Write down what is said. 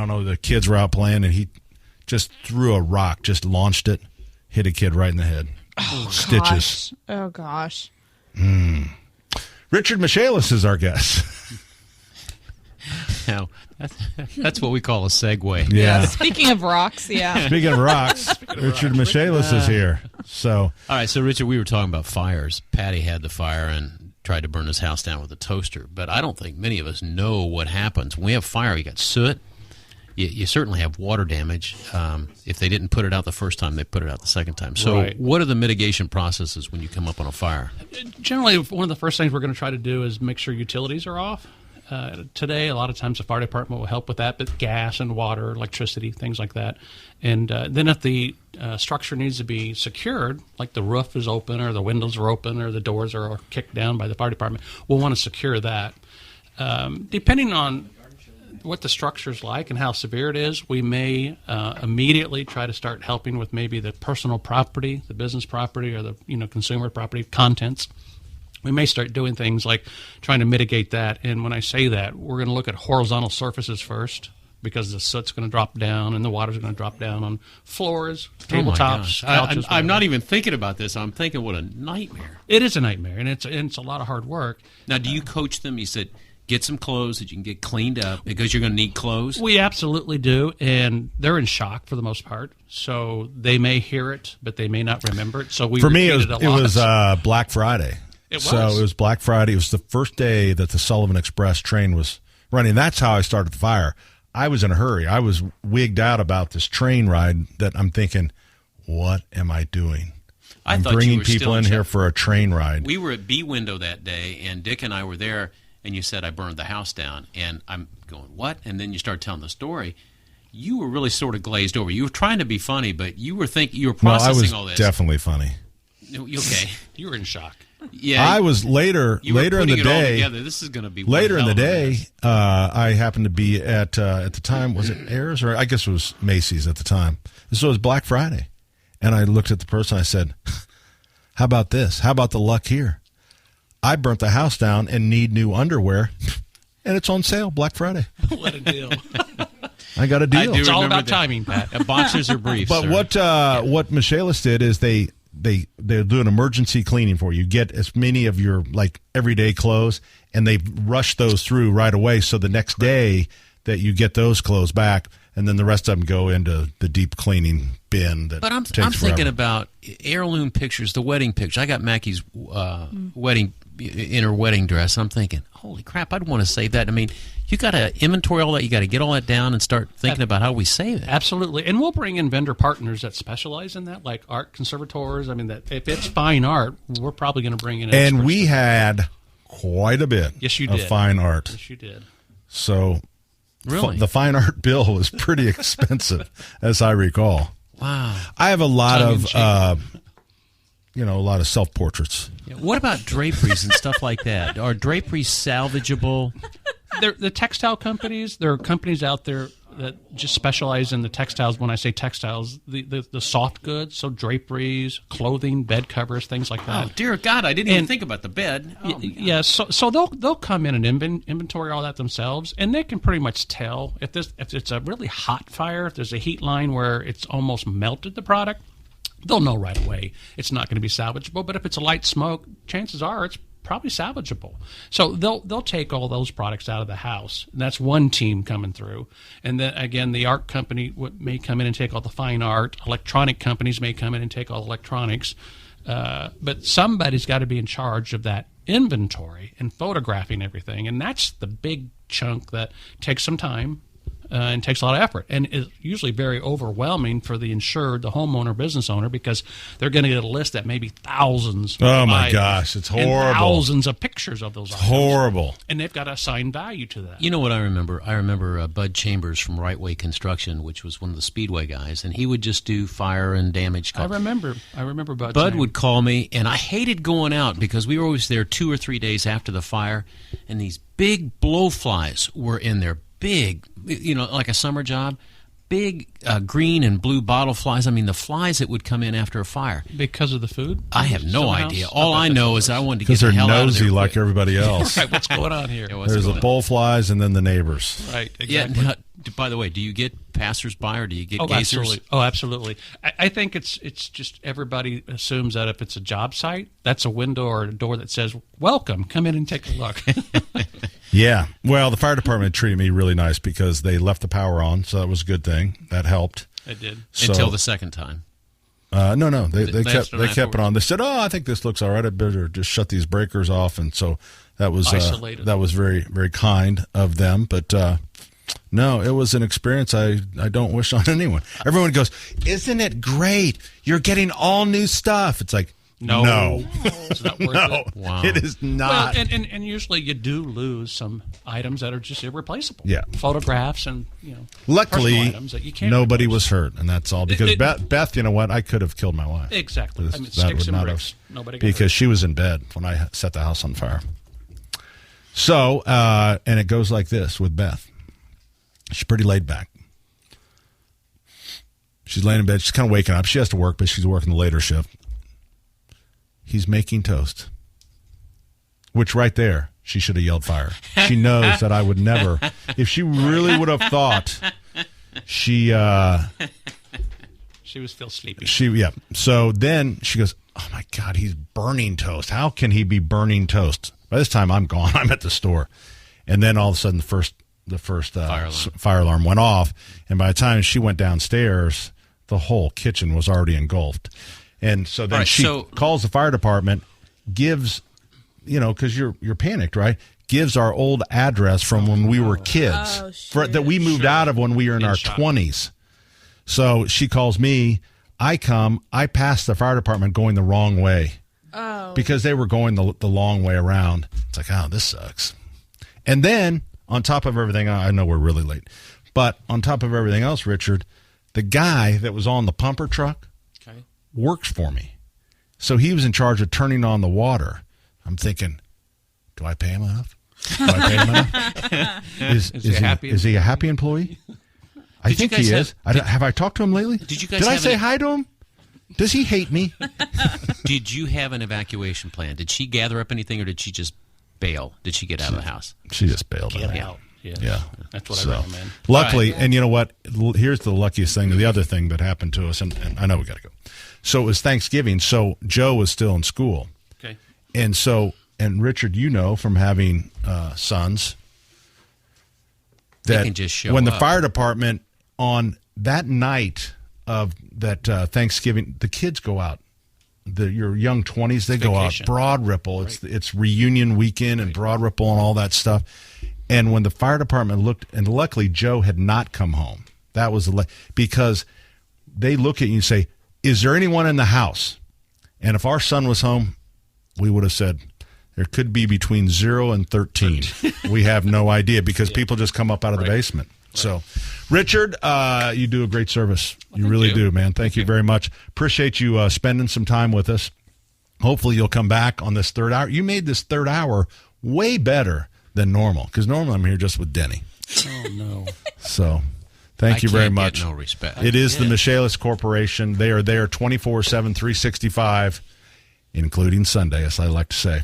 don't know, the kids were out playing, and he just threw a rock, just launched it, hit a kid right in the head. Oh, Stitches. Gosh. Oh, gosh. Richard Michaelis is our guest. Now, that's what we call a segue. Yeah. Speaking of rocks, yeah. Speaking of rocks, Richard Michaelis is here. So, all right, so Richard, we were talking about fires. Patty had the fire and tried to burn his house down with a toaster, but I don't think many of us know what happens. When we have fire, you got soot. You certainly have water damage. If they didn't put it out the first time, they put it out the second time. So what are the mitigation processes when you come up on a fire? Generally, one of the first things we're going to try to do is make sure utilities are off. Today, a lot of times the fire department will help with that, but gas and water, electricity, things like that. And then if the structure needs to be secured, like the roof is open or the windows are open or the doors are kicked down by the fire department, we'll want to secure that. Depending on what the structure's like and how severe it is, we may immediately try to start helping with maybe the personal property, the business property, or the consumer property contents. We may start doing things like trying to mitigate that. And when I say that, we're going to look at horizontal surfaces first, because the soot's going to drop down and the water's going to drop down on floors, tabletops, couches. I'm not even thinking about this. I'm thinking what a nightmare. It is a nightmare, and it's a lot of hard work. Now, do you coach them? You said get some clothes that you can get cleaned up, because you're going to need clothes? We absolutely do, and they're in shock for the most part. So they may hear it, but they may not remember it. So we for me, it was Black Friday. So it was Black Friday. It was the first day that the Sullivan Express train was running. That's how I started the fire. I was in a hurry. I was wigged out about this train ride that I'm thinking, what am I doing? I'm bringing people in here for a train ride. We were at B Window that day, and Dick and I were there, and you said I burned the house down. And I'm going, what? And then you start telling the story. You were really sort of glazed over. You were trying to be funny, but you were processing all this. Definitely funny. Okay. You were in shock. Yeah, I was later in the day. This is going to be later in the day. I happened to be at the time, was it Ayers, or I guess it was Macy's at the time. So it was Black Friday, and I looked at the person. I said, "How about this? How about the luck here? I burnt the house down and need new underwear, and it's on sale Black Friday. What a deal! I got a deal. It's all about timing, Pat. Boxers or briefs. But what Michaelis did is they'll do an emergency cleaning for you. Get as many of your everyday clothes, and they rush those through right away. So the next day that you get those clothes back, and then the rest of them go into the deep cleaning bin. But I'm thinking about heirloom pictures, the wedding picture. I got Mackie's wedding in her wedding dress. I'm thinking, holy crap, I'd want to save that. I mean, you got to inventory all that. You got to get all that down and start thinking about how we save it. Absolutely, and we'll bring in vendor partners that specialize in that, like art conservators. I mean, that if it's fine art, we're probably going to bring in. And we had quite a bit. Yes, you did. Of fine art. Yes, you did. So, really, the fine art bill was pretty expensive, as I recall. Wow. I have a lot of, a lot of self-portraits. Yeah. What about draperies and stuff like that? Are draperies salvageable? The textile companies, there are companies out there that just specialize in the textiles. When I say textiles, the soft goods, so draperies, clothing, bed covers, things like that. Oh, dear God, I didn't even think about the bed. Oh, yeah, so they'll come in and inventory all that themselves, and they can pretty much tell if it's a really hot fire, if there's a heat line where it's almost melted the product, they'll know right away it's not going to be salvageable. But if it's a light smoke, chances are it's probably salvageable. So they'll take all those products out of the house. And that's one team coming through. And then again, the art company may come in and take all the fine art. Electronic companies may come in and take all electronics. But somebody's got to be in charge of that inventory and photographing everything. And that's the big chunk that takes some time. And takes a lot of effort, and is usually very overwhelming for the insured, the homeowner, business owner, because they're going to get a list that may be thousands. Oh my gosh, it's horrible! And thousands of pictures of those items. Horrible, and they've got to assign value to that. You know what I remember? I remember Bud Chambers from Right Way Construction, which was one of the Speedway guys, and he would just do fire and damage calls. I remember Bud. Bud would call me, and I hated going out because we were always there 2 or 3 days after the fire, and these big blowflies were in there. Big, like a summer job, big green and blue bottle flies. I mean, the flies that would come in after a fire. Because of the food? I have no Somehow? idea. All I know is I wanted to get Because the they're hell out of there. nosy like everybody else. Right, what's going on here? It wasn't There's the going bull flies and then the neighbors. Right, exactly. Yeah. By the way, do you get passersby or do you get Oh, gazers? absolutely. Oh, absolutely. I think it's just everybody assumes that if it's a job site, that's a window or a door that says, welcome, come in and take a look. Yeah. Well, the fire department treated me really nice because they left the power on, so that was a good thing. That helped. It did. So, Until the second time. No. They kept afterwards. it on. They said, "Oh, I think this looks all right. I better just shut these breakers off." And so that was Isolated. that was very, very kind of them. But no, it was an experience I don't wish on anyone. Everyone goes, "Isn't it great? You're getting all new stuff." It's like, no. It's not worth No, it. Wow. it is Well, not. and usually you do lose some items that are just irreplaceable. Yeah. Photographs and, Luckily, personal items that you can't nobody replace. was hurt, and that's all. Because Beth, you know what? I could have killed my wife. Exactly. I mean, That sticks would and not bricks. have, Nobody got because hurt. she was in bed when I set the house on fire. So, and it goes like this with Beth. She's pretty laid back. She's laying in bed. She's kind of waking up. She has to work, but she's working the later shift. He's making toast, which right there, she should have yelled fire. She knows that I would never. If she really would have thought, she was still sleepy. Yeah. So then she goes, "Oh my God, he's burning toast. How can he be burning toast?" By this time, I'm gone. I'm at the store, and then all of a sudden, the first fire alarm went off, and by the time she went downstairs, the whole kitchen was already engulfed. And so then she calls the fire department, gives, because you're panicked, right? Gives our old address from when we were kids that we moved out of when we were in our 20s. So she calls me. I come. I pass the fire department going the wrong way. Oh. Because they were going the long way around. It's like, oh, this sucks. And then on top of everything, I know we're really late, but on top of everything else, Richard, the guy that was on the pumper truck works for me. So he was in charge of turning on the water. I'm thinking, do I pay him enough? Do I pay him enough? Is he a happy employee? I think he is. Have I talked to him lately? Did I say hi to him? Does he hate me? Did you have an evacuation plan? Did she gather up anything, or did she just bail? Did she get out of the house? She just bailed. Get out. Yeah. That's what I recommend. Luckily, and you know what? Here's the luckiest thing. The other thing that happened to us, and I know we got to go. So it was Thanksgiving. So Joe was still in school. Okay. And Richard, from having sons, that they can just show when the up. fire department on that night of that Thanksgiving, the kids go out. Your young 20s, they go out. Broad Ripple. It's reunion weekend and Broad Ripple and all that stuff. And when the fire department looked, and luckily Joe had not come home. That was because they look at you and say, "Is there anyone in the house?" And if our son was home, we would have said, there could be between 0 and 13. We have no idea because people just come up out of the basement. Right. So, Richard, you do a great service. You really do, man. Thank you very much. Appreciate you spending some time with us. Hopefully you'll come back on this third hour. You made this third hour way better than normal, because normally I'm here just with Denny. Oh, no. So, thank you very much. Get no respect. It is the Michaelis Corporation. They are there 24/7, 365, including Sunday, as I like to say.